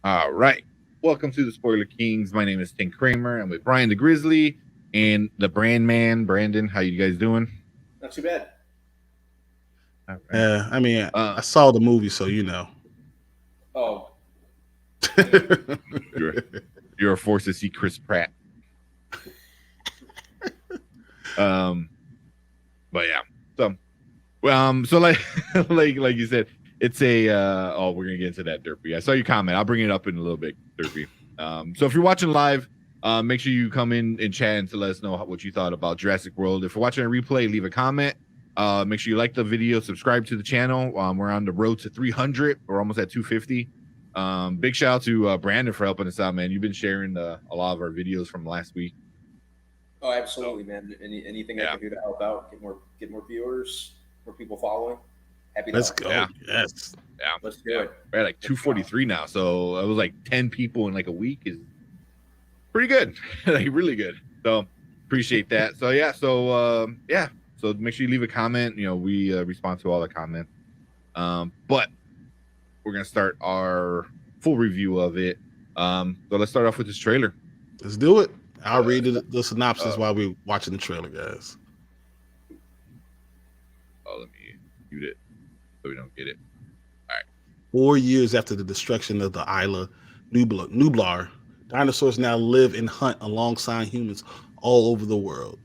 All right. Welcome to the Spoiler Kings. My name is Tim Kramer. I'm with Brian the Grizzly and the Brand Man, Brandon. How you guys doing? Not too bad. All right. Yeah, I mean, Uh, I saw the movie, so you know. Oh, you're you're a force to see Chris Pratt. But yeah. So like like you said, it's a we're gonna get into that, Derpy. I saw your comment. I'll bring it up in a little bit, Derpy. So if you're watching live, make sure you come in and chat and to let us know what you thought about Jurassic World. If you're watching a replay, leave a comment. Make sure you like the video, subscribe to the channel. We're on the road to 300. We're almost at 250. Big shout out to Brandon for helping us out, man. You've been sharing a lot of our videos from last week. absolutely, man. Anything I can do to help out, get more viewers, more people following. Happy to Let's help. go. Yeah. Yes. Yeah, Let's do it. we're at like 243 now. So it was like 10 people in like a week is pretty good, like really good. So appreciate that. So yeah, so make sure you leave a comment. You know, we respond to all the comments. But we're gonna start our full review of it. So let's start off with this trailer. Let's do it. I'll read the synopsis while we're watching the trailer, guys. Oh, let me mute it so we don't get it. 4 years after the destruction of the Isla Nublar, dinosaurs now live and hunt alongside humans all over the world.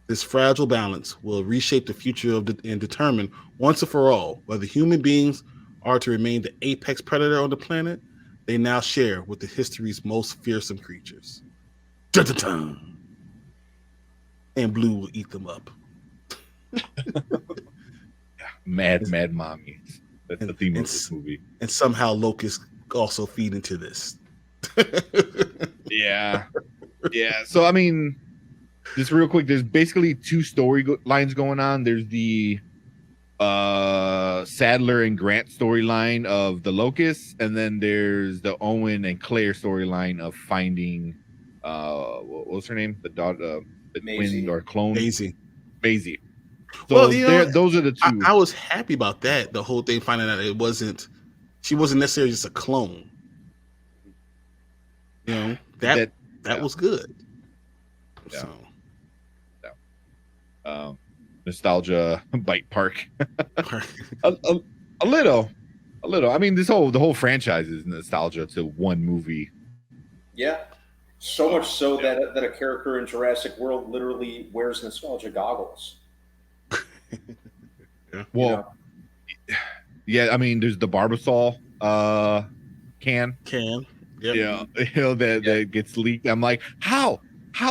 This fragile balance will reshape the future and determine once and for all whether human beings are to remain the apex predator on the planet they now share with the history's most fearsome creatures. Dun-dun-dun. And Blue will eat them up. Mad mommy. That's the theme of this movie. And somehow locusts also feed into this. Yeah. So I mean, just real quick, there's basically two lines going on. There's the Sadler and Grant storyline of the locusts, and then there's the Owen and Claire storyline of finding what was her name? The daughter, the Maisie. twin or clone. Maisie. So well, those are the two. I was happy about that. The whole thing, finding out she wasn't necessarily just a clone. You know, that was good. Yeah. So. Nostalgia bite park. a little. I mean, the whole franchise is nostalgia to one movie. Yeah. So much so that a character in Jurassic World literally wears nostalgia goggles. Yeah. Well, yeah. I mean, there's the Barbasol can. Yep. Yeah, that gets leaked. I'm like, how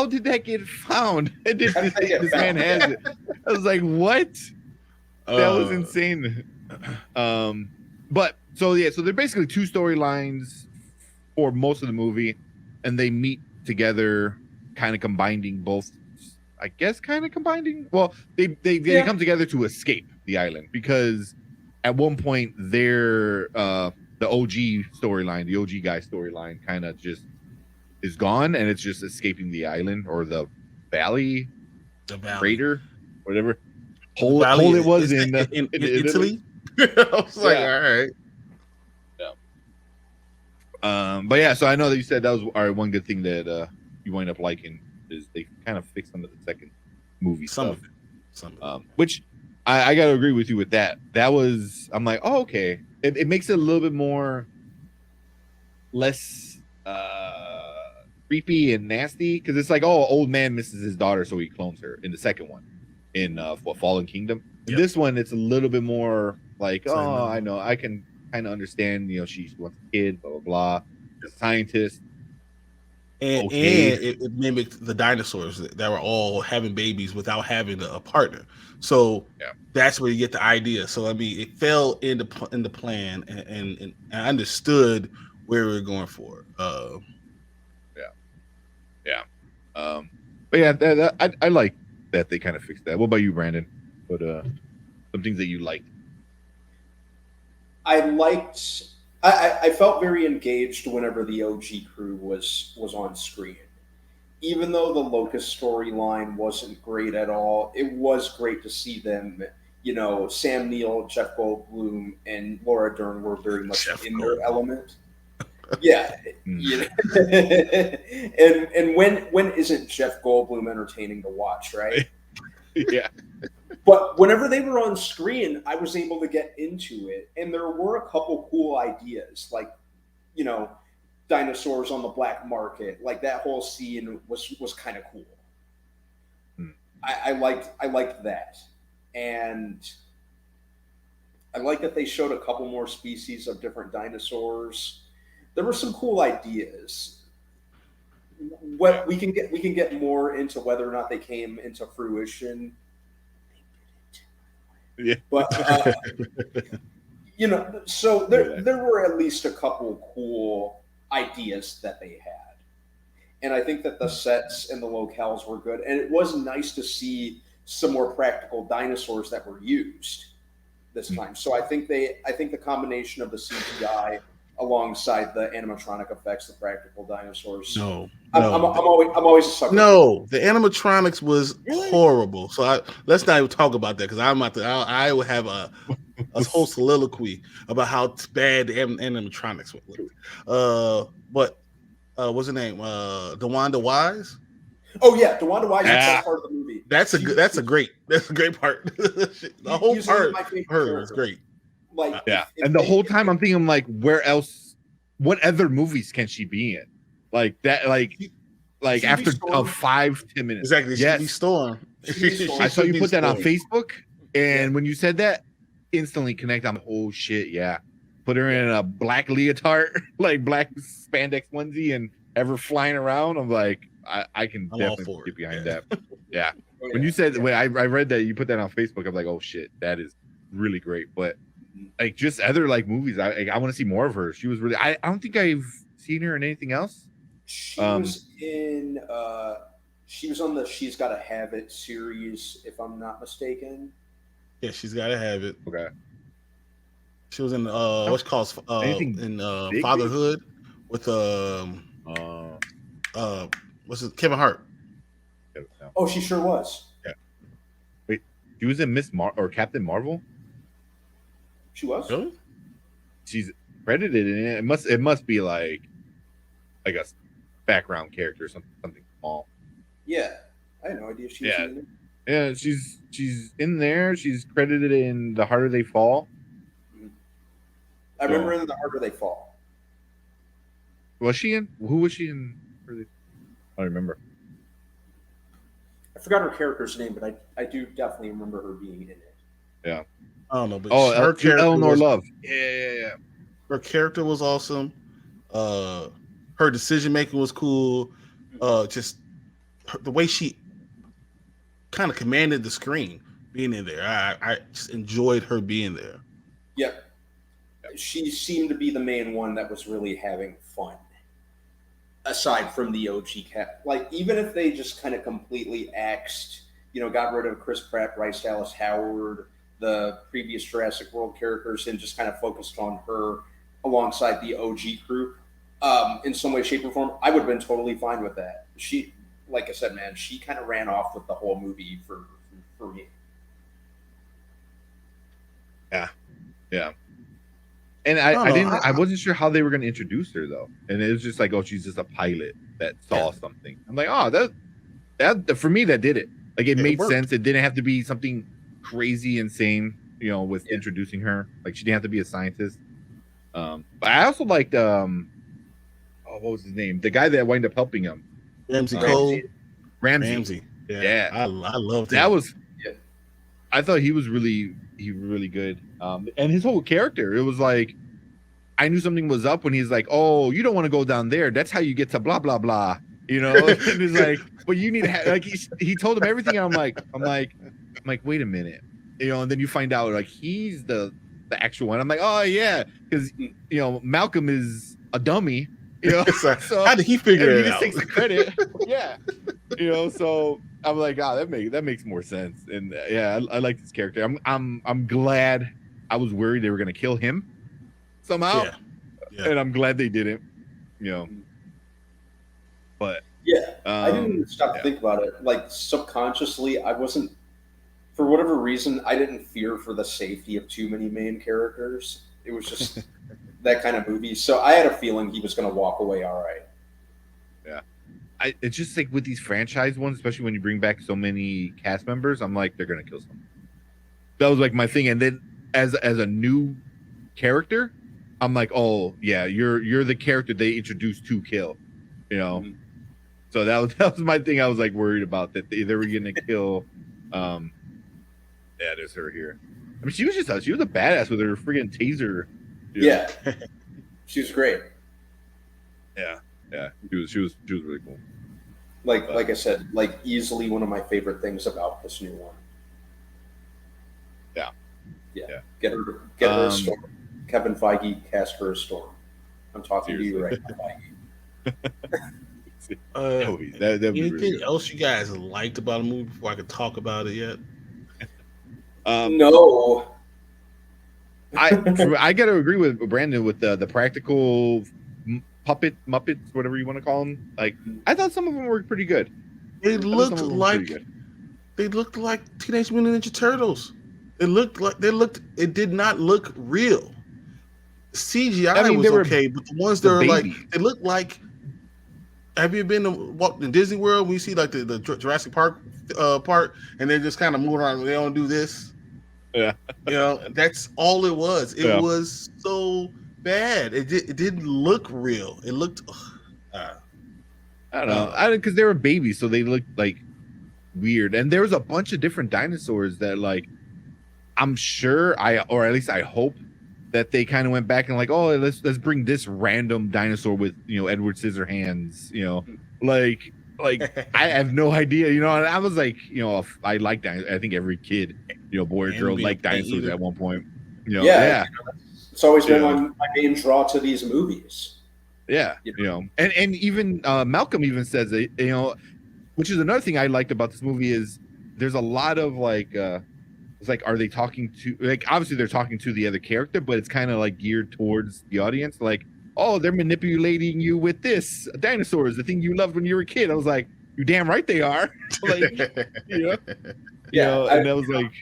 did that get found? And this man has it. I was like, what? That was insane. But so they're basically two storylines for most of the movie, and they meet together, kind of combining both. I guess kind of combining. Well, they come together to escape the island because at one point they're the OG storyline, the OG guy storyline, kind of just is gone, and it's just escaping the island or the valley, crater, whatever hole it was in Italy. I was like, all right. Yeah. But yeah, so I know that you said that was one good thing that you wind up liking is they kind of fixed some of the second movie stuff. Some of it. Which I got to agree with you with that. That was, I'm like, oh, okay. It makes it a little bit more less creepy and nasty because it's like, oh, old man misses his daughter, so he clones her in the second one in Fallen Kingdom. In this one, it's a little bit more like, I know, I can kind of understand, you know, she wants a kid, blah blah blah, the scientist. And it mimicked the dinosaurs that were all having babies without having a partner. So that's where you get the idea. So I mean, it fell in the plan, and I understood where we were going for. But yeah, I like that they kind of fixed that. What about you, Brandon? But some things that you liked. I felt very engaged whenever the OG crew was on screen. Even though the Locust storyline wasn't great at all, it was great to see them. You know, Sam Neill, Jeff Goldblum, and Laura Dern were very much in their element. Yeah, and when isn't Jeff Goldblum entertaining to watch, right? Yeah. But whenever they were on screen, I was able to get into it, and there were a couple cool ideas, like dinosaurs on the black market. Like that whole scene was kind of cool. I liked that, and I like that they showed a couple more species of different dinosaurs. There were some cool ideas. What we can get more into whether or not they came into fruition. Yeah. But so there were at least a couple cool ideas that they had. And I think that the sets and the locales were good. And it was nice to see some more practical dinosaurs that were used this time. So I think the combination of the CGI alongside the animatronic effects, the practical dinosaurs. I'm always a sucker. No, the animatronics was horrible. So let's not even talk about that because I will have a whole soliloquy about how bad the animatronics looked. But what's her name? DeWanda Wise. Oh yeah, DeWanda Wise is the best part of the movie. That's a great part. The whole part of her is great. Like and the whole time I'm thinking like, where else? What other movies can she be in? Like that, like after 5-10 minutes. Exactly. Yes. TV Storm. I saw you put that on Facebook, and when you said that, instantly connect. I'm oh shit, yeah. Put her in a black leotard, like black spandex onesie, and ever flying around. I'm like, I can definitely get behind that. Yeah. When you said when I read that you put that on Facebook, I'm like, oh shit, that is really great. But like just other like movies, I want to see more of her. She was really. I don't think I've seen her in anything else. She was in. She was on the She's Gotta Have It series, if I'm not mistaken. Yeah, She's Gotta Have It. Okay. She was in what's called in Fatherhood with what's it, Kevin Hart. Oh, she sure was. Yeah. Wait, she was in or Captain Marvel. She was. Really? She's credited in it. It must be like a background character or something small. Yeah, I had no idea she was in it. Yeah, she's in there. She's credited in The Harder They Fall. I remember in The Harder They Fall. Was she in? Who was she in? I don't remember. I forgot her character's name, but I do definitely remember her being in it. Yeah. I don't know, but her character Eleanor Love. Yeah. Her character was awesome. Her decision making was cool. Just the way she kind of commanded the screen being in there. I just enjoyed her being there. Yep. She seemed to be the main one that was really having fun. Aside from the OG cat. Like, even if they just kind of completely axed, got rid of Chris Pratt, Bryce Dallas Howard, the previous Jurassic World characters, and just kind of focused on her alongside the OG crew in some way, shape, or form, I would have been totally fine with that. She, like I said, man, she kind of ran off with the whole movie for me. Yeah. And I wasn't sure how they were going to introduce her though, and it was just like, oh, she's just a pilot that saw something. I'm like, oh, that for me that did it. Like it made sense. It didn't have to be something crazy, insane, with introducing her. Like she didn't have to be a scientist. But I also liked what was his name? The guy that wound up helping him, Ramsey. Yeah. I loved that. Him. I thought he was really good. And his whole character, it was like, I knew something was up when he's like, oh, you don't want to go down there. That's how you get to blah, blah, blah. And it's like, but you need to have, like, he told him everything. And I'm like, wait a minute. And then you find out like he's the actual one. I'm like, oh yeah. Cause Malcolm is a dummy, so how did he figure it out? He just takes the credit. Yeah. So I'm like, that makes more sense. And I like this character. I'm glad. I was worried they were gonna kill him somehow, and I'm glad they didn't. But I didn't even stop to think about it. Like subconsciously, I wasn't, for whatever reason, I didn't fear for the safety of too many main characters. It was just that kind of movie. So I had a feeling he was going to walk away all right. Yeah. It's just like with these franchise ones, especially when you bring back so many cast members, I'm like, they're going to kill someone. That was like my thing. And then as a new character, I'm like, oh yeah, you're the character they introduced to kill, you know. Mm-hmm. So that was my thing. I was like worried about that they were gonna kill. Yeah, there's her here. I mean, she was a badass with her friggin' taser. Dude. Yeah, she was great. Yeah, she was really cool. Like I said, like easily one of my favorite things about this new one. Yeah. Get her a Storm. Kevin Feige cast her a Storm. I'm talking to you right now, Feige. Anything really else you guys liked about a movie before I could talk about it yet? No. I gotta agree with Brandon with the practical Muppets, whatever you want to call them. Like, I thought some of them were pretty good. They looked like Teenage Mutant Ninja Turtles. It did not look real. CGI was okay, but the ones that are like, they look like. Have you been to walk in Disney World? We see like the Jurassic Park part, and they're just kind of moving around. They don't do this. Yeah, you know, that's all it was. It was so bad. It didn't look real. It looked. I don't know. Because they were babies, so they looked like weird. And there was a bunch of different dinosaurs that, like, I'm sure or at least I hope that they kind of went back and like, oh, let's bring this random dinosaur with, you know, Edward Scissorhands, you know, like I have no idea, you know. And I was like, you know, I like dinosaurs. I think every kid, you know, boy or girl, liked dinosaurs at one point. You know, yeah. It's always been my main draw to these movies. Yeah, you know, and even Malcolm even says that, you know, which is another thing I liked about this movie is there's a lot of like. It's like, are they talking to, like, obviously they're talking to the other character, but it's kind of like geared towards the audience. Like, oh, they're manipulating you with this dinosaurs, the thing you loved when you were a kid. I was like, you damn right they are. Like, you know, and I was like,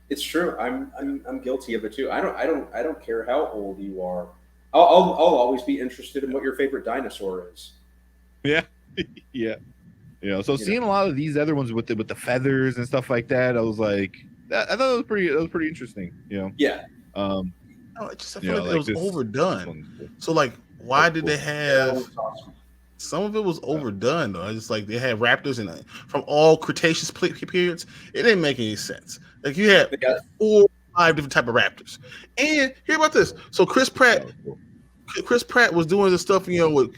it's true. I'm guilty of it too. I don't care how old you are. I'll always be interested in what your favorite dinosaur is. Yeah, yeah. You know, so seeing a lot of these other ones with the feathers and stuff like that, I was like. I thought it was pretty interesting, you know. Yeah. I feel like it was overdone. So like, why did they have? Some of it was overdone though. It's like they had raptors and from all Cretaceous periods. It didn't make any sense. Like you had 4 or 5 different type of raptors. And hear about this. So Chris Pratt was doing this stuff, you know, with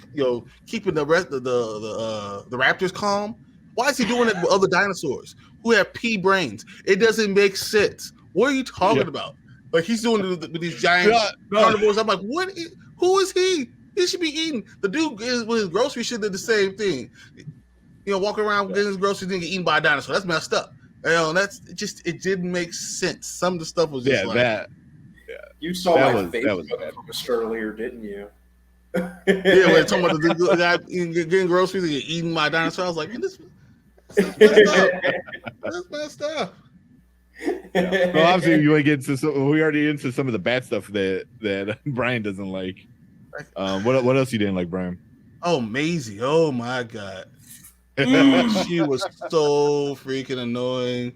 keeping the rest of the raptors calm. Why is he doing it with other dinosaurs who have pea brains? It doesn't make sense. What are you talking about? Like he's doing it with these giant carnivores. I'm like, who is he? He should be eating. The dude is with his groceries should do the same thing. You know, walking around getting his groceries and get eaten by a dinosaur. That's messed up. You know, it didn't make sense. Some of the stuff was just You saw my Facebook post earlier, didn't you? Yeah, when talking about the guy getting groceries and get eaten by a dinosaur, I was like, man, this that's messed up. Yeah. Well, obviously, you want to get into we already into some of the bad stuff that Brian doesn't like. What else you didn't like, Brian? Oh, Maisie! Oh my God, she was so freaking annoying.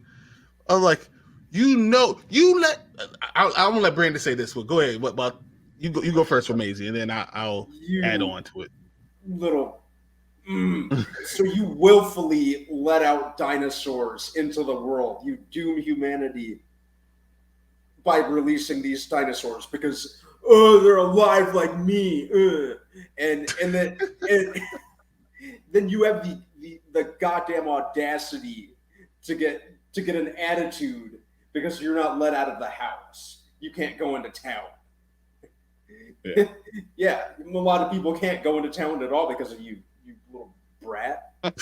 I was like, I'm gonna let Brandon say this one. Go ahead. What about you? Go first for Maisie, and then I'll add on to it. Little. So you willfully let out dinosaurs into the world. You doom humanity by releasing these dinosaurs because they're alive like me. And then you have the goddamn audacity to get an attitude because you're not let out of the house. You can't go into town. Yeah, a lot of people can't go into town at all because of you. Little brat. And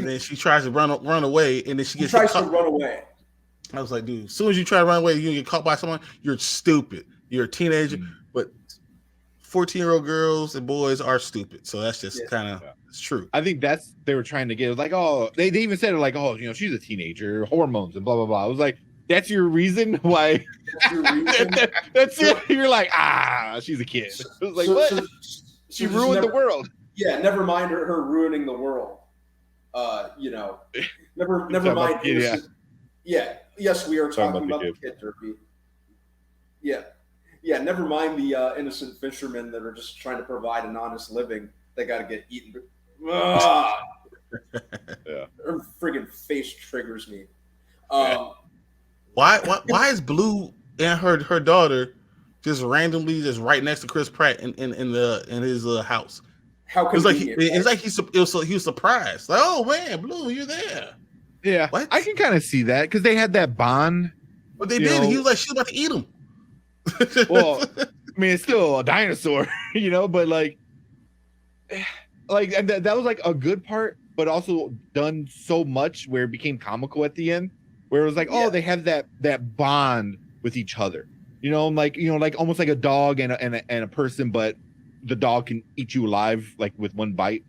then she tries to run away, and then she tries to run away. I was like, dude, as soon as you try to run away, you get caught by someone. You're stupid. You're a teenager, but 14-year-old girls and boys are stupid. So that's just kind of it's true. I think they were trying to get. It was like, oh, they even said it like, oh, you know, she's a teenager, hormones and blah blah blah. I was like, That's your reason why. That's your reason. That's it. You're like, she's a kid. It was like, what? She ruined the world. Yeah, never mind her ruining the world. Never mind. Yes, we are talking about the kid, Derpy. Yeah. Never mind the innocent fishermen that are just trying to provide an honest living. They got to get eaten. Her friggin' face triggers me. Why is Blue and her daughter just randomly just right next to Chris Pratt in his house? How convenient. It's like he was surprised. Like, oh man, Blue, you're there. Yeah, what? I can kind of see that because they had that bond. But they did. He was like, she's about to eat him. Well, I mean, it's still a dinosaur, but like and that was like a good part, but also done so much where it became comical at the end, where it was like, they have that bond with each other, like almost like a dog and a person, but the dog can eat you alive like with one bite.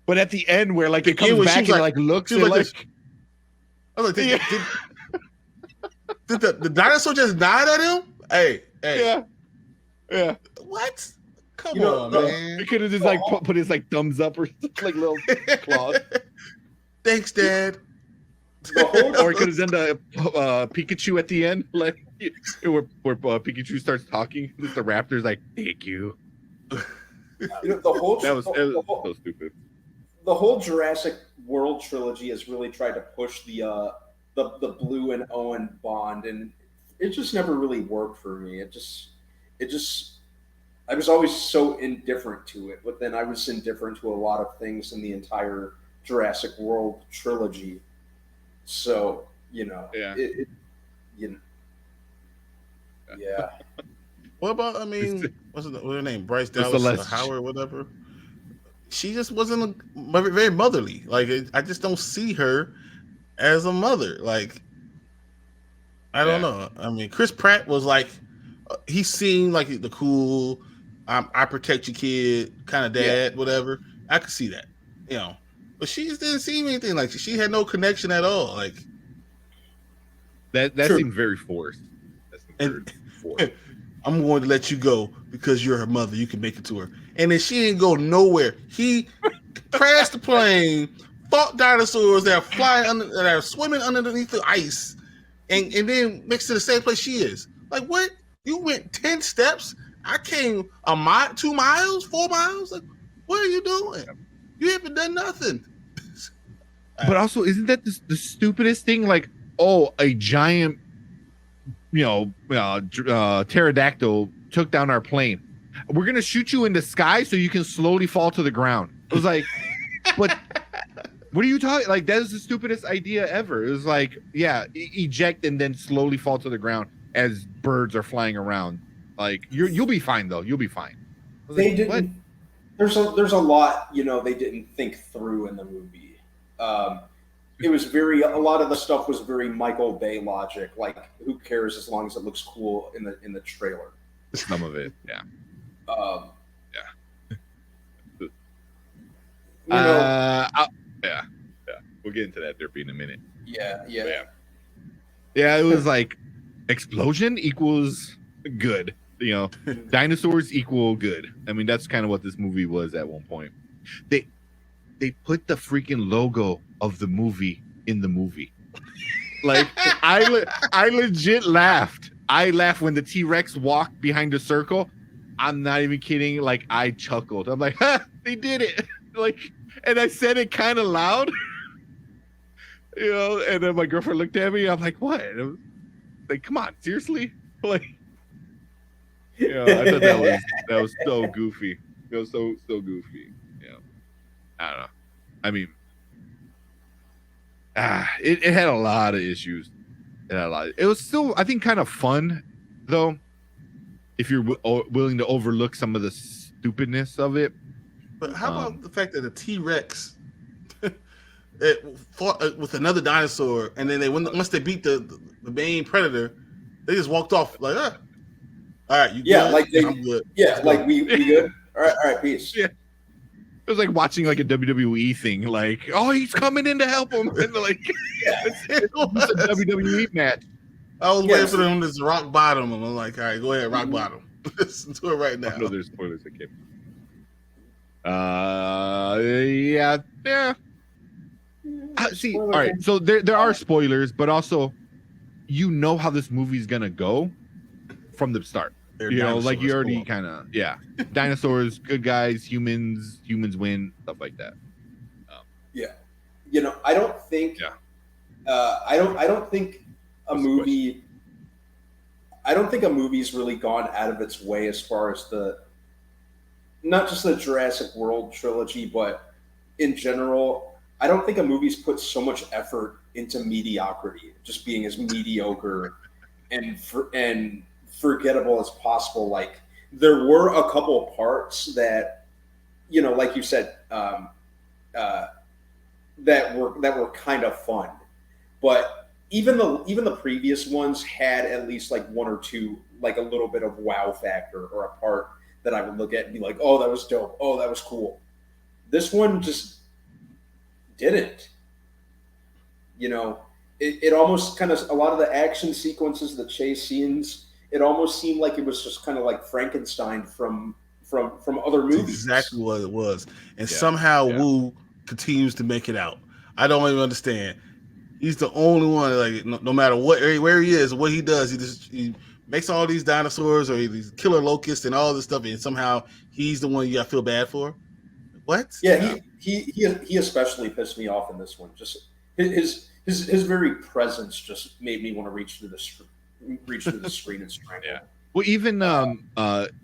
But at the end, where like it comes back and like looks and like. I was like, did the dinosaur just nod at him? Hey. Yeah. What? Come on, man. It could have just like put his like thumbs up or like little claws. Thanks, Dad. Or it could have done the Pikachu at the end, like where Pikachu starts talking. The raptor's like, "Thank you." The whole that was so stupid. The whole Jurassic World trilogy has really tried to push the Blue and Owen bond, and it just never really worked for me. It just I was always so indifferent to it, but then I was indifferent to a lot of things in the entire Jurassic World trilogy. So, yeah. What about, what's her name? Bryce Dallas Howard, whatever. She just wasn't very motherly. Like, I just don't see her as a mother. Like, I don't know. I mean, Chris Pratt was like, he seemed like the cool, I protect your kid kind of dad, whatever. I could see that, but she just didn't seem anything like she had no connection at all. Like that seemed very forced. I'm going to let you go because you're her mother. You can make it to her. And then she didn't go nowhere. He crashed the plane, fought dinosaurs that are flying that are swimming underneath the ice, and then mixed to the same place she is. Like, what? You went 10 steps? I came a mile, 2 miles, 4 miles? Like, what are you doing? You haven't done nothing. But also, isn't that the stupidest thing? Like, a giant, pterodactyl took down our plane. We're going to shoot you in the sky so you can slowly fall to the ground. It was like, but what are you talking? Like, that is the stupidest idea ever. It was like, eject and then slowly fall to the ground as birds are flying around. Like, you'll be fine though. You'll be fine. They didn't. What? There's a lot, they didn't think through in the movie. It was a lot of the stuff was very Michael Bay logic. Like, who cares as long as it looks cool in the trailer. Some of it, yeah. We'll get into that Derpy in a minute. Yeah. It was like explosion equals good. Dinosaurs equal good. I mean, that's kind of what this movie was at one point. They put the freaking logo of the movie in the movie. Like, I legit laughed. I laughed when the T-Rex walked behind the circle. I'm not even kidding. Like, I chuckled. I'm like, they did it. Like, and I said it kind of loud. And then my girlfriend looked at me. I'm like, what? Like, come on, seriously? Like, I thought that was so goofy. It was so goofy. I don't know. I mean, it had a lot of issues. It was still, I think, kind of fun, though, if you're willing to overlook some of the stupidness of it. But how about the fact that the T-Rex it fought with another dinosaur, and then once they beat the main predator, they just walked off like, all right, you good? Like I'm good. Yeah, like we good. All right, peace. Yeah. It was like watching like a WWE thing, like, he's coming in to help him, and like, it's a WWE match. I was waiting for them to rock bottom, and I'm like, all right, go ahead, rock bottom. Let's do it right now. I know there's spoilers that came. Yeah. See, all right. So there are spoilers, but also, you know how this movie's gonna go from the start. You know, like you already kind of dinosaurs, good guys, humans win, stuff like that. Yeah, you know, I don't think. Yeah. I don't think a movie. I don't think a movie's really gone out of its way as far as not just the Jurassic World trilogy, but in general. I don't think a movie's put so much effort into mediocrity, just being as mediocre and forgettable as possible. Like, there were a couple parts that, you know, like you said, that were kind of fun, but even the previous ones had at least like one or two, like a little bit of wow factor, or a part that I would look at and be like, oh, that was dope, oh, that was cool. This one just didn't. You know, it almost kind of, a lot of the action sequences, the chase scenes, it almost seemed like it was just kind of like Frankenstein from other movies. That's exactly what it was. And somehow Wu continues to make it out. I don't even understand. He's the only one, like, no matter where he is, what he does, he makes all these dinosaurs or these killer locusts and all this stuff, and somehow he's the one you gotta feel bad for. What? Yeah, he especially pissed me off in this one. Just his very presence just made me want to reach through the screen and strangle. Yeah. Well, even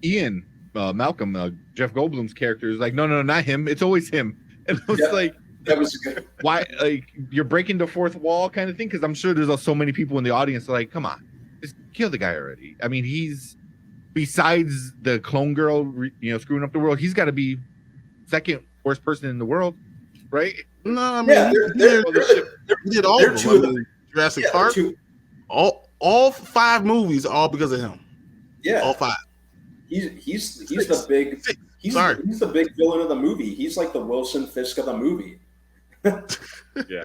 Ian Malcolm, Jeff Goldblum's character is like, no, not him. It's always him. And I was like, that was good. Why? Like, you're breaking the fourth wall, kind of thing? Because I'm sure there's so many people in the audience like, come on, just kill the guy already. I mean, he's, besides the clone girl, screwing up the world, he's got to be second worst person in the world, right? No, I mean, he did all of them. Jurassic Park, all 5 movies, all because of him. Yeah, all 5. He's the big he's the big villain of the movie. He's like the Wilson Fisk of the movie. Yeah,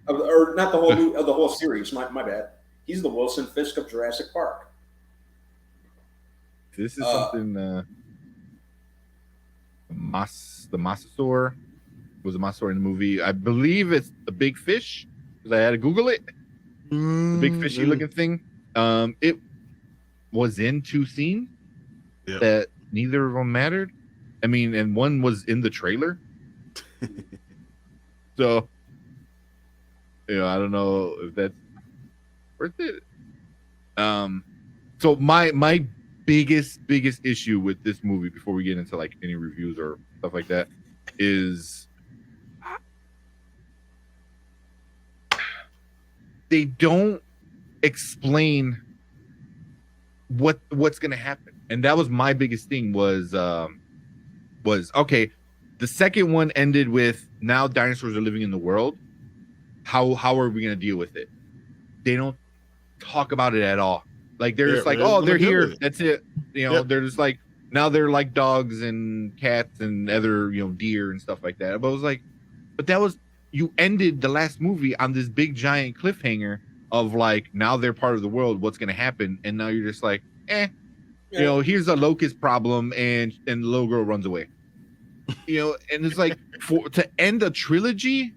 or not the whole movie, of the whole series. My bad. He's the Wilson Fisk of Jurassic Park. This is something. The Mosasaur was a Mosasaur in the movie. I believe it's the big fish, because I had to Google it. The big fishy looking thing. It was in 2 scenes that neither of them mattered. I mean, and one was in the trailer. So, I don't know if that's worth it. So my biggest issue with this movie, before we get into like any reviews or stuff like that, is they don't explain what's gonna happen. And that was my biggest thing was okay, the second one ended with, now dinosaurs are living in the world. How are we gonna deal with it? They don't talk about it at all. Like, they're just like, oh, they're here. That's it. They're just like, now they're like dogs and cats and other, deer and stuff like that. But I was like, you ended the last movie on this big giant cliffhanger of like, now they're part of the world. What's going to happen? And now you're just like, here's a locust problem, and the little girl runs away. And it's like, to end a trilogy,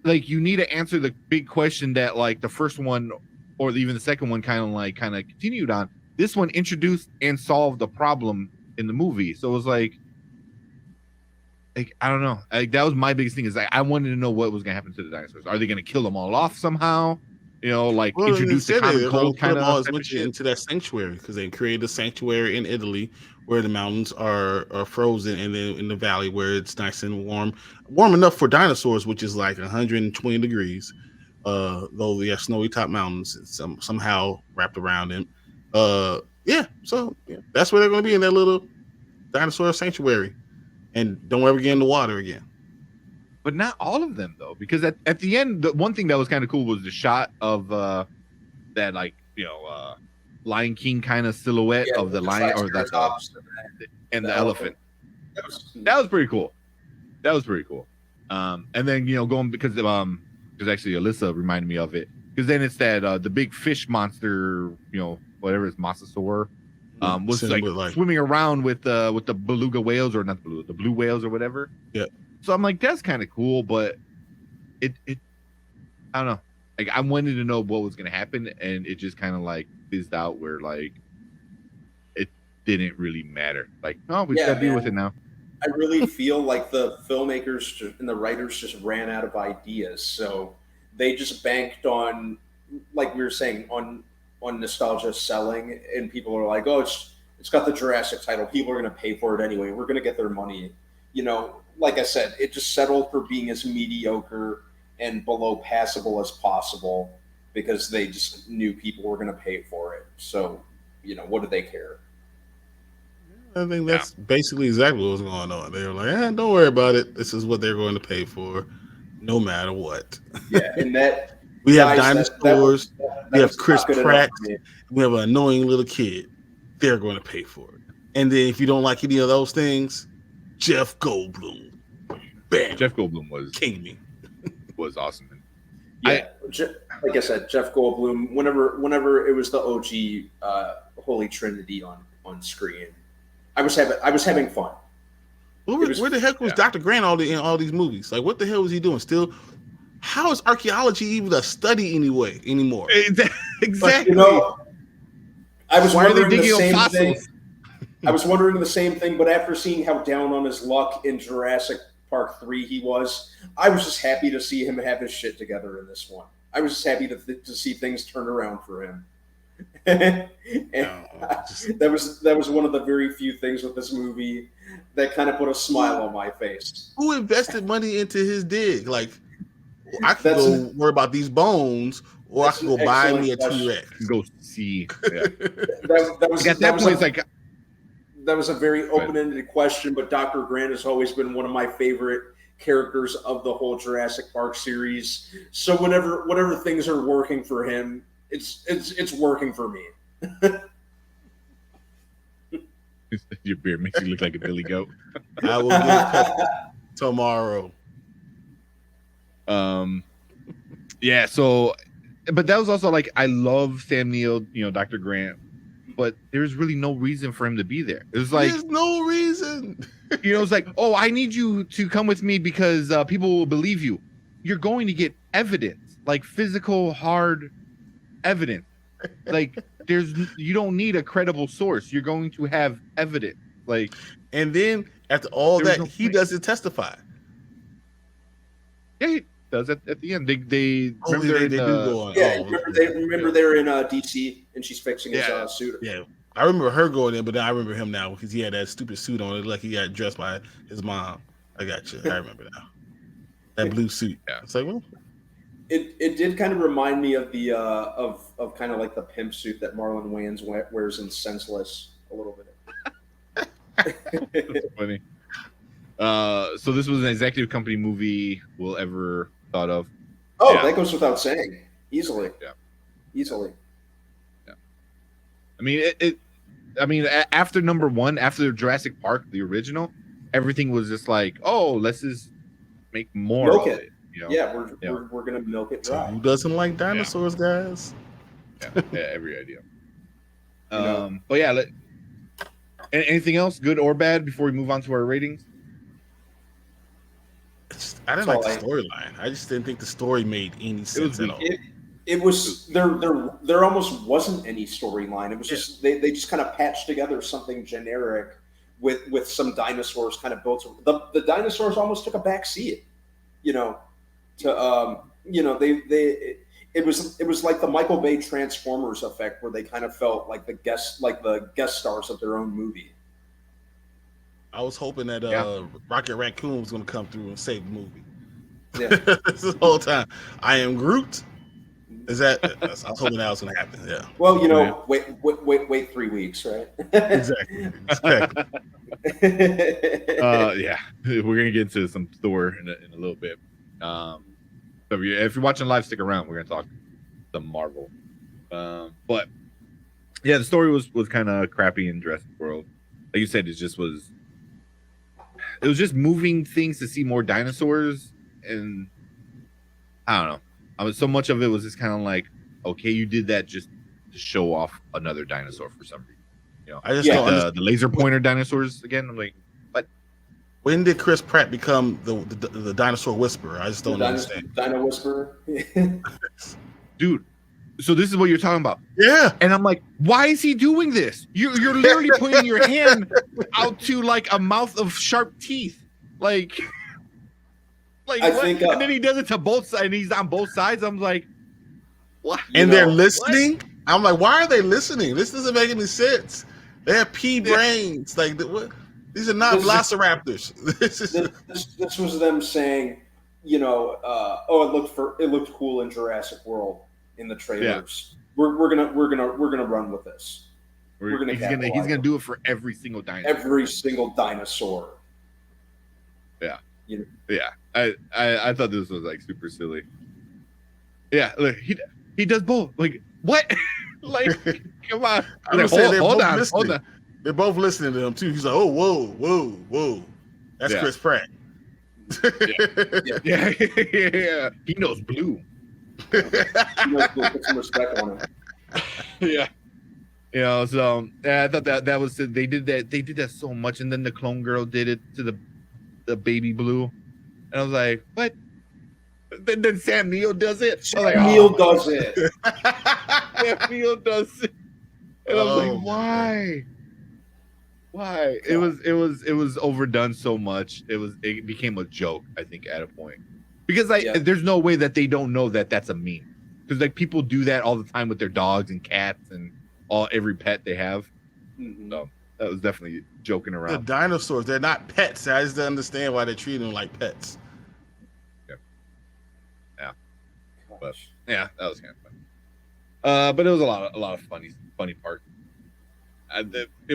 like, you need to answer the big question that like the first one or even the second one kind of continued on. This one introduced and solved the problem in the movie. So it was like I don't know. That was my biggest thing, is I wanted to know what was going to happen to the dinosaurs. Are they going to kill them all off somehow? Introduce the common cold kind of into that sanctuary, because they created a sanctuary in Italy where the mountains are frozen, and then in the valley where it's nice and warm enough for dinosaurs, which is like 120 degrees. Though they have snowy top mountains somehow wrapped around them. So that's where they're going to be, in that little dinosaur sanctuary, and don't ever get in the water again. But not all of them, though, because at the end, the one thing that was kind of cool was the shot of that, like, Lion King kind of silhouette of the lion, or that's and the elephant. That was pretty cool. And then going, because actually Alyssa reminded me of it. because then it's that the big fish monster, whatever it's Mosasaur, was like swimming around with the beluga whales, or not the blue whales or whatever. Yeah. So I'm like, that's kind of cool, but it I don't know. Like, I wanted to know what was gonna happen, and it just kind of like fizzed out where like it didn't really matter. Like, oh, we gotta deal with it now. I really feel like the filmmakers and the writers just ran out of ideas, so they just banked on, like we were saying, on nostalgia selling, and people are like, oh, it's got the Jurassic title, people are going to pay for it anyway, we're going to get their money. Like I said, it just settled for being as mediocre and below passable as possible because they just knew people were going to pay for it. So, what do they care? I think that's basically exactly what was going on. They were like, don't worry about it. This is what they're going to pay for, no matter what. Yeah, and that we have Dinosaurs, we have Chris Pratt, we have an annoying little kid. They're going to pay for it. And then if you don't like any of those things, Jeff Goldblum, bam, Jeff Goldblum was awesome. Yeah, like I said, Jeff Goldblum. Whenever it was the OG Holy Trinity on screen, I was having fun. Where the heck was Dr. Grant in all these movies? Like, what the hell was he doing? Still, how is archaeology even a study anymore? Exactly. But, I was Why wondering are they digging the same fossils? thing. I was wondering the same thing, but after seeing how down on his luck in Jurassic Park 3 he was, I was just happy to see him have his shit together in this one. I was just happy to see things turn around for him. That was one of the very few things with this movie that kind of put a smile on my face. Who invested money into his dig? Like, I could go worry about these bones, or I could go buy me a T-Rex. Go see. Yeah. That was a very open-ended question, but Dr. Grant has always been one of my favorite characters of the whole Jurassic Park series. So whatever things are working for him, it's working for me. Your beard makes you look like a billy goat. I will get a couple tomorrow. Yeah. So, but that was also like, I love Sam Neill, Dr. Grant, but there's really no reason for him to be there. It was like, there's no reason. It's like, oh, I need you to come with me because people will believe you. You're going to get evidence, like physical, hard evidence. Like, you don't need a credible source. You're going to have evidence. Like, and then after all that, he doesn't testify. Yeah, he does at the end. They do go on. Remember they're in DC and she's fixing his suit. Yeah, I remember her going in, but then I remember him now because he had that stupid suit on. It like he got dressed by his mom. I got you. I remember now. That blue suit. Yeah, it's like, well. It did kind of remind me of the of kind of like the pimp suit that Marlon Wayans wears in Senseless a little bit. That's funny. So this was an executive company movie we'll ever thought of. Oh, that goes without saying. Easily. Yeah. Easily. Yeah. I mean, after number one, after Jurassic Park, the original, everything was just like, oh, let's just make more of it. Yeah, we're gonna milk it dry. Who doesn't like dinosaurs, guys? Yeah, every idea. But yeah, anything else, good or bad, before we move on to our ratings? I didn't like the storyline. I just didn't think the story made any sense at all. It was there almost wasn't any storyline. It was just they just kind of patched together something generic with some dinosaurs kind of built. The dinosaurs almost took a back seat, it was like the Michael Bay Transformers effect, where they kind of felt like the guest stars of their own movie. I was hoping that Rocket Raccoon was going to come through and save the movie. Yeah, this whole time. I am Groot. I was hoping that was going to happen. Yeah. Well, wait 3 weeks, right? Exactly. Yeah, we're gonna get into some Thor in a little bit. So if you're watching live, stick around. We're gonna talk some Marvel. But yeah, the story was kind of crappy in Jurassic World. Like you said, it was just moving things to see more dinosaurs, and I don't know. So much of it was just kind of like, okay, you did that just to show off another dinosaur for some reason. You know, I just don't the laser pointer dinosaurs again. I'm like, what? When did Chris Pratt become the dinosaur whisperer? I just don't understand. Dino whisperer, dude. So this is what you're talking about. Yeah. And I'm like, why is he doing this? You're literally putting your hand out to like a mouth of sharp teeth. Like I think, and then he does it to both sides, and he's on both sides. I'm like, what? And they're listening? What? I'm like, why are they listening? This doesn't make any sense. They have pea brains. Like, what? These are not velociraptors. This was them saying, you know, it looked cool in Jurassic World in the trailers. Yeah. We're gonna run with this. He's gonna do it for every single dinosaur. Every single dinosaur. Yeah. Yeah. I thought this was like super silly. Yeah, look, he does both. Like, what? Like, come on. Like, hold on. They're both listening to him too. He's like, oh, whoa. That's Chris Pratt. Yeah. He knows blue. Put some respect on him. Yeah. You know, so I thought that was they did that so much, and then the clone girl did it to the baby blue, and I was like, what? Then Sam Neill does it. Sam Neill does it. Sam Neill does it. And I was like, why? Why? It was overdone so much. It became a joke, I think, at a point. Because there's no way that they don't know that that's a meme. Because like people do that all the time with their dogs and cats and every pet they have. Mm-hmm. So that was definitely joking around. The dinosaurs, they're not pets. I just don't understand why they treat them like pets. But yeah, that was kind of funny. But it was a lot of funny parts.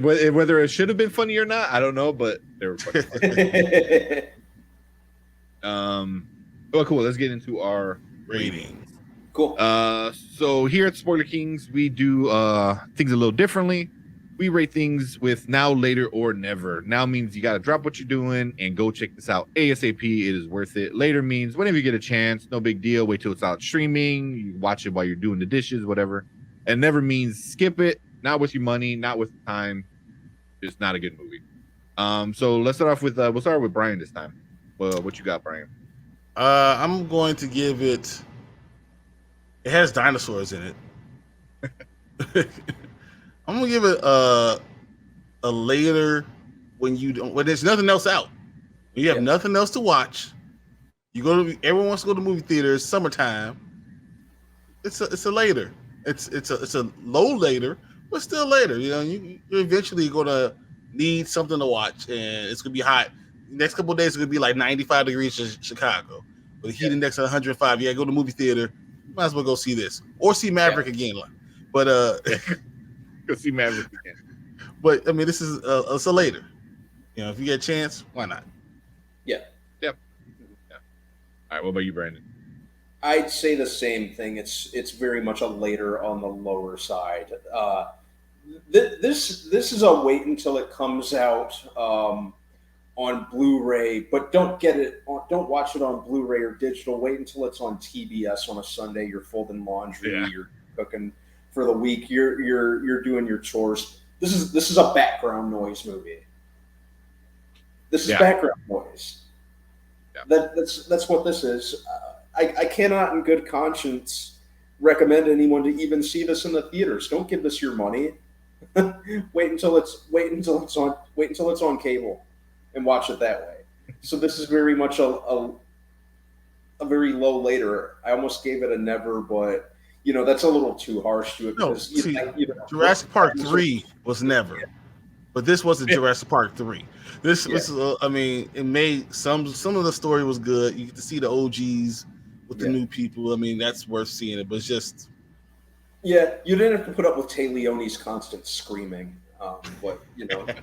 Whether it should have been funny or not, I don't know, but they were funny. Well, cool. Let's get into our ratings. Cool. So here at Spoiler Kings, we do things a little differently. We rate things with now, later, or never. Now means you got to drop what you're doing and go check this out ASAP. It is worth it. Later means whenever you get a chance, no big deal. Wait till it's out streaming. You watch it while you're doing the dishes, whatever. And never means skip it. Not with your money, not with time. Just not a good movie. So let's start off with we'll start with Brian this time. Well, what you got, Brian? I'm going to give it. It has dinosaurs in it. I'm gonna give it a later when there's nothing else out. When you have nothing else to watch, everyone wants to go to movie theaters. Summertime. It's a later. It's a low later, but still later. You know, you're eventually gonna need something to watch, and it's gonna be hot. The next couple of days it's gonna be like 95 degrees in Chicago. But the heat index at 105. Yeah, go to movie theater. Might as well go see this or see Maverick again. But go see Maverick again. But I mean, this is it's a later. You know, if you get a chance, why not? Yeah. Yep. Yeah. All right. What about you, Brandon? I'd say the same thing. It's very much a later on the lower side. This is a wait until it comes out on Blu-ray, but don't watch it on Blu-ray or digital. Wait until it's on TBS on a Sunday. You're folding laundry. Yeah. You're cooking for the week. You're doing your chores. This is a background noise movie. This is background noise. Yeah. That's what this is. I cannot, in good conscience, recommend anyone to even see this in the theaters. Don't give this your money. Wait until it's on cable, and watch it that way. So this is very much a very low later. I almost gave it a never, but that's a little too harsh to it. Because, Jurassic Park 3 was never, but this wasn't Jurassic Park 3. This was, it made some of the story was good. You get to see the OGs with the new people. I mean, that's worth seeing it, but it's just. Yeah, you didn't have to put up with Tay Leone's constant screaming, but you had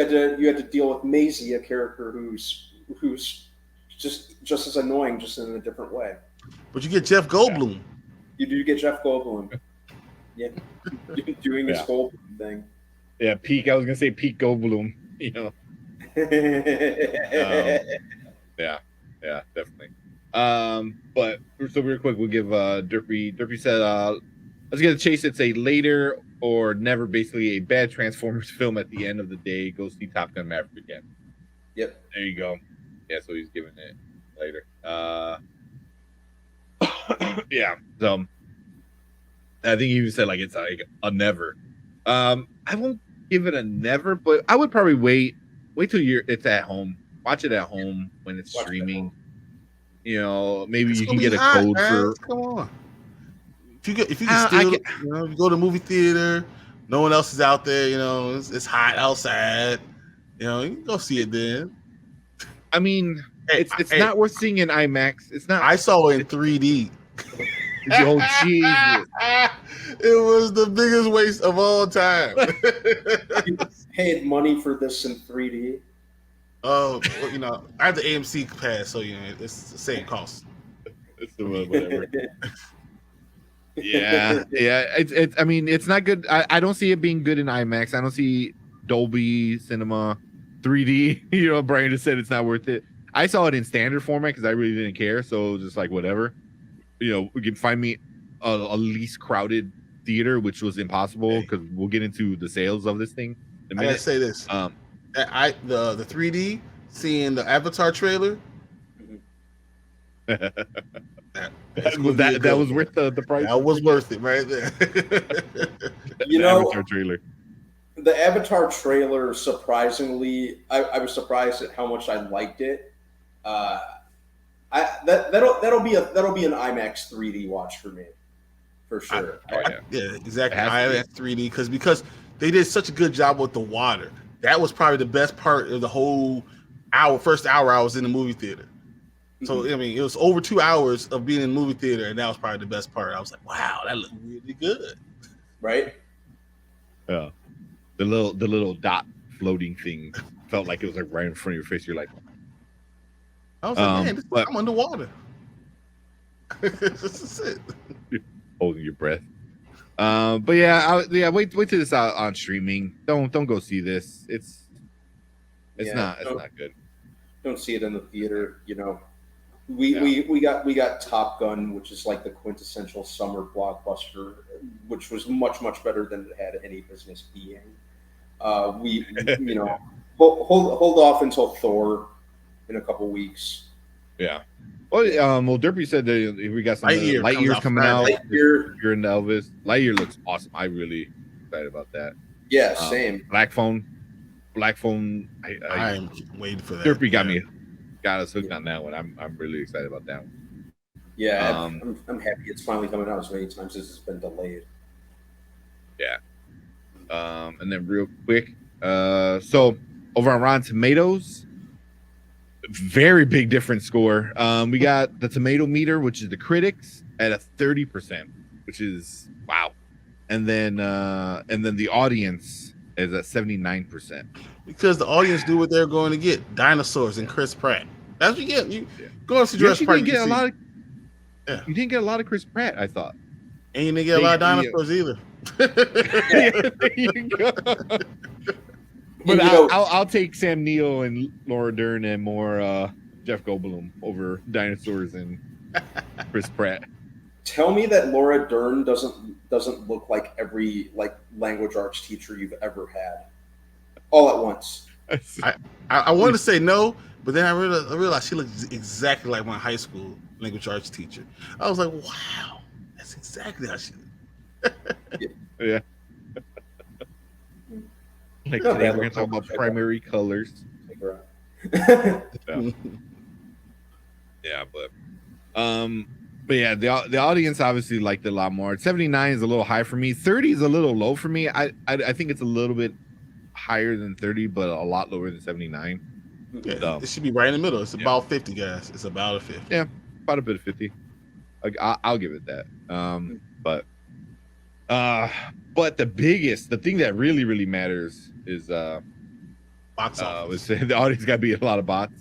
to deal with Maisie, a character who's just as annoying, just in a different way. But you get Jeff Goldblum. Yeah. You do get Jeff Goldblum. Yeah, doing his Goldblum thing. Yeah, peak. I was gonna say peak Goldblum. Yeah, definitely. But so real quick, we'll give Derpy said let's get a chase. It's a later or never, basically a bad Transformers film at the end of the day. Go see Top Gun Maverick again. Yep. There you go. Yeah, so he's giving it later. Yeah. So I think he even said like it's like a never. I won't give it a never, but I would probably wait till it's at home. Watch it at home when it's streaming. You know, maybe you can get a code for. Come on. If you can still, you know, you go to the movie theater, no one else is out there. You know, it's hot outside. You know, you can go see it then. I mean, it's not worth seeing in IMAX. It's not. I saw it in 3D. Oh Jesus! It was the biggest waste of all time. You paid money for this in 3D. Oh, well, you know, I have the AMC pass, so you know it's the same cost. It's the whatever. Yeah. It's. I mean, it's not good. I don't see it being good in IMAX. I don't see Dolby Cinema 3D. You know, Brian just said it's not worth it. I saw it in standard format because I really didn't care. So just like whatever. You know, we can find me a least crowded theater, which was impossible because we'll get into the sales of this thing. I gotta say this. The 3D, seeing the Avatar trailer. that was worth the price. That was worth it right there. You know, Avatar trailer. The Avatar trailer, surprisingly, I was surprised at how much I liked it. That'll be an IMAX 3D watch for me, for sure. Yeah, exactly. IMAX 3D because they did such a good job with the water. That was probably the best part of the whole first hour I was in the movie theater. So I mean, it was over 2 hours of being in the movie theater, and that was probably the best part. I was like, wow, that looked really good. Right? Yeah. The little dot floating thing felt like it was like right in front of your face. You're like, I was like, man, I'm underwater. This is it. Holding your breath. But yeah, wait till this out on streaming. Don't go see this. It's not good. Don't see it in the theater. You know, we got Top Gun, which is like the quintessential summer blockbuster, which was much better than it had any business being. You know, hold off until Thor in a couple weeks. Yeah. Well, Derpy said that we got some Lightyear's coming out. You're into Elvis. Lightyear looks awesome. I'm really excited about that. Yeah, same. Black Phone. I'm waiting for that. Derpy got us hooked on that one. I'm really excited about that one. Yeah, I'm happy it's finally coming out as many times as it's been delayed. Yeah. And then real quick, so over on Rotten Tomatoes, very big different score. We got the Tomatometer, which is the critics, at a 30%, which is wow. And then the audience is at 79%. Because the audience knew what they're going to get: Dinosaurs and Chris Pratt. That's what you get. You go and see Jurassic Park. You didn't get a lot of Chris Pratt, I thought. And you didn't get a lot of dinosaurs either. There you go. But I'll take Sam Neill and Laura Dern and more Jeff Goldblum over Dinosaurs and Chris Pratt. Tell me that Laura Dern doesn't look like every language arts teacher you've ever had, all at once. I wanted to say no, but then I realized she looks exactly like my high school language arts teacher. I was like, wow, that's exactly how she looks. Yeah. Like today we're gonna talk about primary colors. Yeah, but yeah, the audience obviously liked it a lot more. 79 is a little high for me. 30 is a little low for me. I think it's a little bit higher than 30, but a lot lower than 79. Yeah, it should be right in the middle. It's about 50, guys. It's about a 50. Yeah, about a bit of 50. I'll give it that. But the thing that really matters is box office. The audience got to be a lot of bots.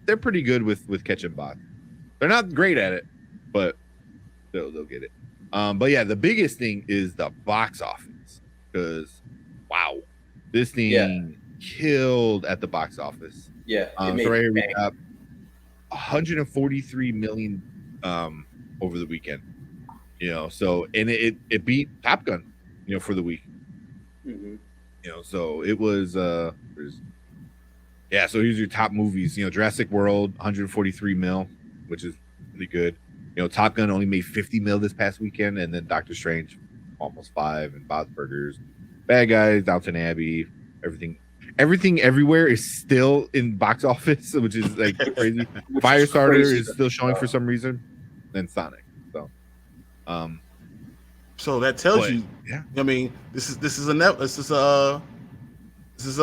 They're pretty good with catching bots. They're not great at it, but they'll get it. But yeah, the biggest thing is the box office, because wow, this thing killed at the box office. Yeah, so right here we got 143 million over the weekend. So and it beat Top Gun, for the week. Mm-hmm. So it was so here's your top movies. Jurassic World, 143 mil, which is really good. Top Gun only made 50 mil this past weekend, and then Doctor Strange almost 5, and Bob's Burgers, Bad Guys, Downton Abbey, everything everywhere is still in box office, which is like crazy. Firestarter is still showing for some reason, then Sonic. So that tells you. Yeah. I mean, this is a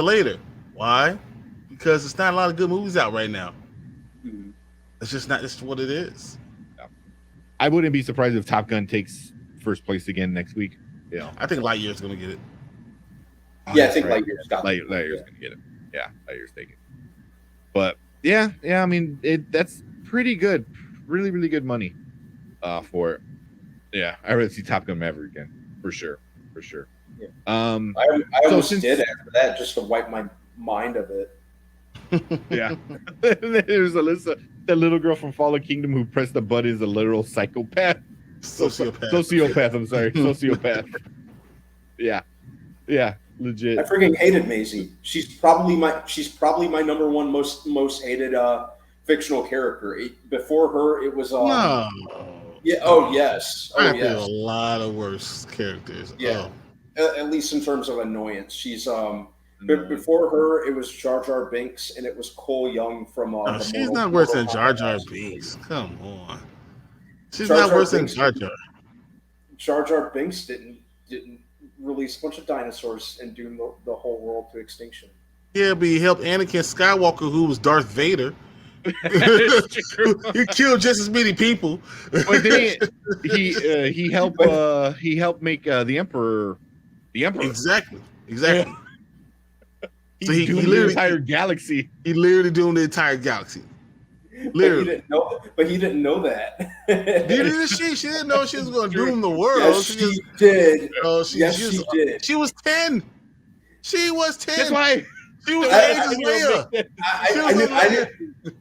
later. Why? Because it's not a lot of good movies out right now. Mm-hmm. It's just not. It's what it is. Yeah. I wouldn't be surprised if Top Gun takes first place again next week. I think Lightyear's going to get it. Yeah, I think Lightyear's got Lightyear's going to get it. Yeah, Lightyear's taking it. But yeah. I mean, that's pretty good. Really, really good money for it. Yeah, I rather see Top Gun Maverick again for sure. Yeah. I almost did after that just to wipe my mind of it. Yeah. There's Alyssa, that little girl from Fallen Kingdom who pressed the button is a literal psychopath. Sociopath. I'm sorry, sociopath. Yeah, legit. I freaking hated Maisie. She's probably my number one most hated fictional character. Before her, it was no. Yeah. Oh yes. I feel a lot of worse characters. Yeah. At least in terms of annoyance, she's before her it was Jar Jar Binks, and it was Cole Young from. She's not worse than Jar Jar Binks. Come on. She's not worse than Jar Jar. Jar Jar Binks didn't release a bunch of dinosaurs and doom the whole world to extinction. Yeah, but he helped Anakin Skywalker, who was Darth Vader. He killed just as many people. But then he helped make the Emperor the Emperor. Exactly. Yeah. So he doomed the entire galaxy. He literally doomed the entire galaxy. Literally. But he didn't know that. She didn't know she was going to doom the world. Yes, she did. She did. She was 10. She was 10. That's why. She was age of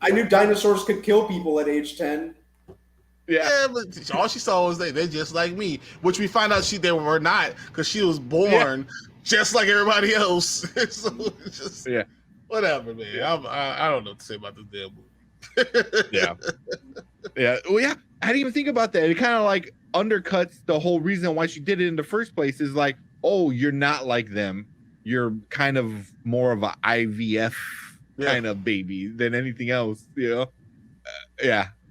I knew dinosaurs could kill people at age 10. Yeah, but all she saw was they're just like me, which we find out they were not, because she was born just like everybody else. So it's just whatever, man. I don't know what to say about this damn movie. Yeah. Well, yeah. I didn't even think about that. It kind of like undercuts the whole reason why she did it in the first place. Is like, oh, you're not like them. You're kind of more of a IVF kind of baby than anything else, yeah.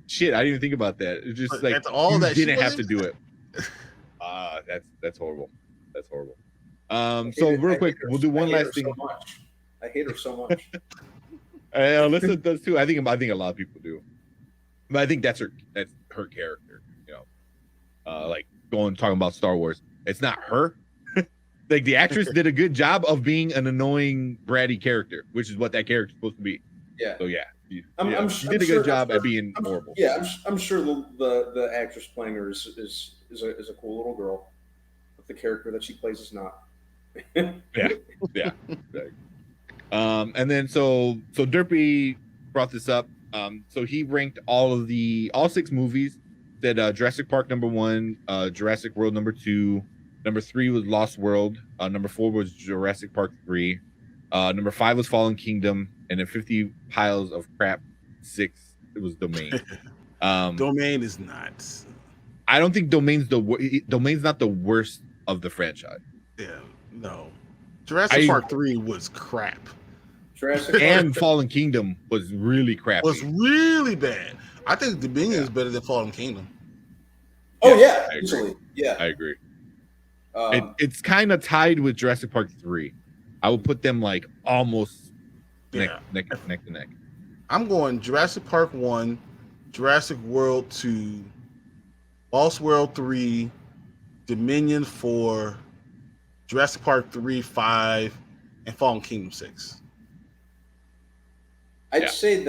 Shit, I didn't even think about that. It's just like that's all you that didn't have to do it. That's horrible. That's horrible. So real quick, we'll do one last thing. I hate her so much. Alyssa does too. I think a lot of people do, but I think that's her character. Like talking about Star Wars. It's not her. Like the actress did a good job of being an annoying bratty character, which is what that character is supposed to be. Yeah. So she did a good job at being horrible. Yeah, I'm sure the actress playing her is a cool little girl, but the character that she plays is not. Yeah. And then so Derpy brought this up. So he ranked all 6 movies. Said Jurassic Park number 1, Jurassic World number 2. Number 3 was Lost World. Number 4 was Jurassic Park 3. Number 5 was Fallen Kingdom. And then 50 piles of crap, 6. It was Domain. Domain is not. I don't think Domain's not the worst of the franchise. Yeah, no. Jurassic Park 3 was crap. And Fallen Kingdom was really crappy. Was really bad. I think Dominion is better than Fallen Kingdom. Oh yeah, easily. Yeah, I agree. It's kind of tied with Jurassic Park 3. I would put them like almost neck to neck. I'm going Jurassic Park 1, Jurassic World 2, Lost World 3, Dominion 4, Jurassic Park 3, 5, and Fallen Kingdom 6. I'd say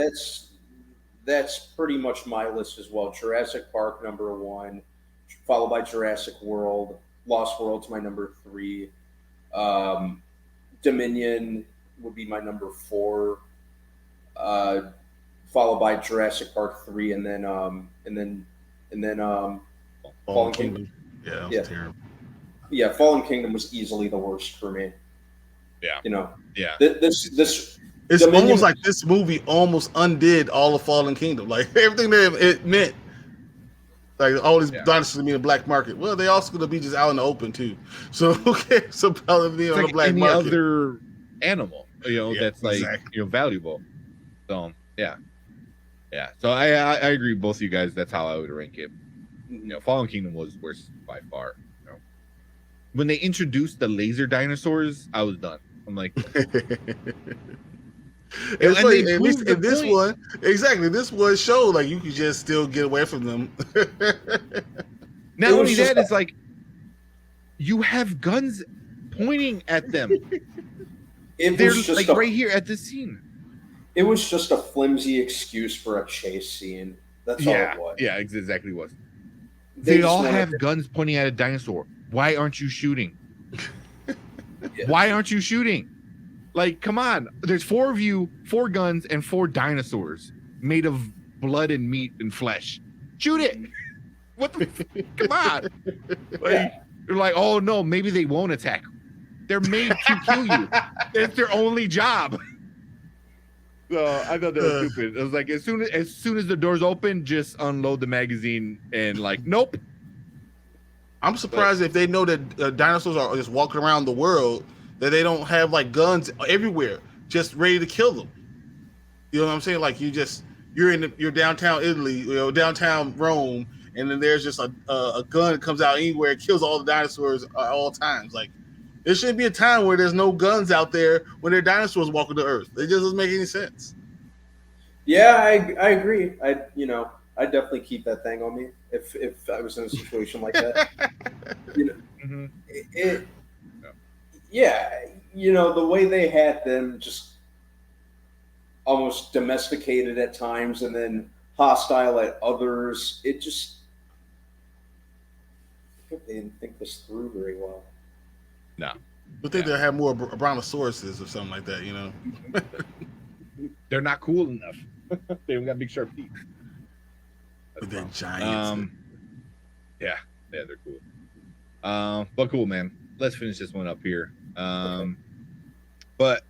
that's pretty much my list as well. Jurassic Park number 1, followed by Jurassic World. Lost World's my number 3. Dominion would be my number 4. followed by Jurassic Park 3, and then Fallen Kingdom. Yeah, that was terrible. Yeah, Fallen Kingdom was easily the worst for me. Yeah. You know. Yeah. This It's Dominion, almost like this movie almost undid all of Fallen Kingdom. Like everything that it meant. Like all these dinosaurs being a black market. Well, they also going to be just out in the open too. So who cares about being on the black any market? Other animal, that's like valuable. So yeah. So I agree with both of you guys. That's how I would rank it. Fallen Kingdom was worse by far. When they introduced the laser dinosaurs, I was done. I'm like, it's like, at least in this one, this one showed like you could just still get away from them. Not only that, it's like you have guns pointing at them. They're like right here at this scene. It was just a flimsy excuse for a chase scene. That's all it was. Yeah, exactly what. They all have guns pointing at a dinosaur. Why aren't you shooting? Why aren't you shooting? Like, come on. There's 4 of you, 4 guns, and 4 dinosaurs made of blood and meat and flesh. Shoot it. What the? Come on. You're like, oh no, maybe they won't attack. They're made to kill you. It's their only job. So I thought that was stupid. I was like, as soon as the doors open, just unload the magazine and like, nope. I'm surprised if they know that dinosaurs are just walking around the world, that they don't have like guns everywhere, just ready to kill them. You know what I'm saying? Like you're downtown Italy, downtown Rome, and then there's just a gun that comes out anywhere, and kills all the dinosaurs at all times. Like there should be a time where there's no guns out there when there are dinosaurs walking the earth. It just doesn't make any sense. Yeah, I agree. I'd definitely keep that thing on me if I was in a situation like that. The way they had them just almost domesticated at times and then hostile at others, they didn't think this through very well. No. I think they'll have more brontosauruses or something like that, They're not cool enough. They haven't got big sharp teeth. But they're giants. Yeah, they're cool. But cool, man. Let's finish this one up here. But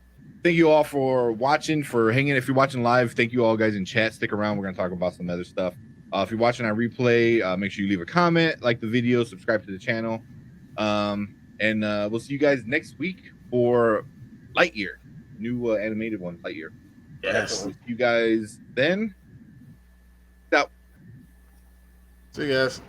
thank you all for watching, for hanging. If you're watching live, thank you all guys in chat. Stick around. We're going to talk about some other stuff. If you're watching on replay, make sure you leave a comment, like the video, subscribe to the channel. And we'll see you guys next week for Lightyear, new animated one, Lightyear. Yes. We'll see you guys then. Out. See you guys.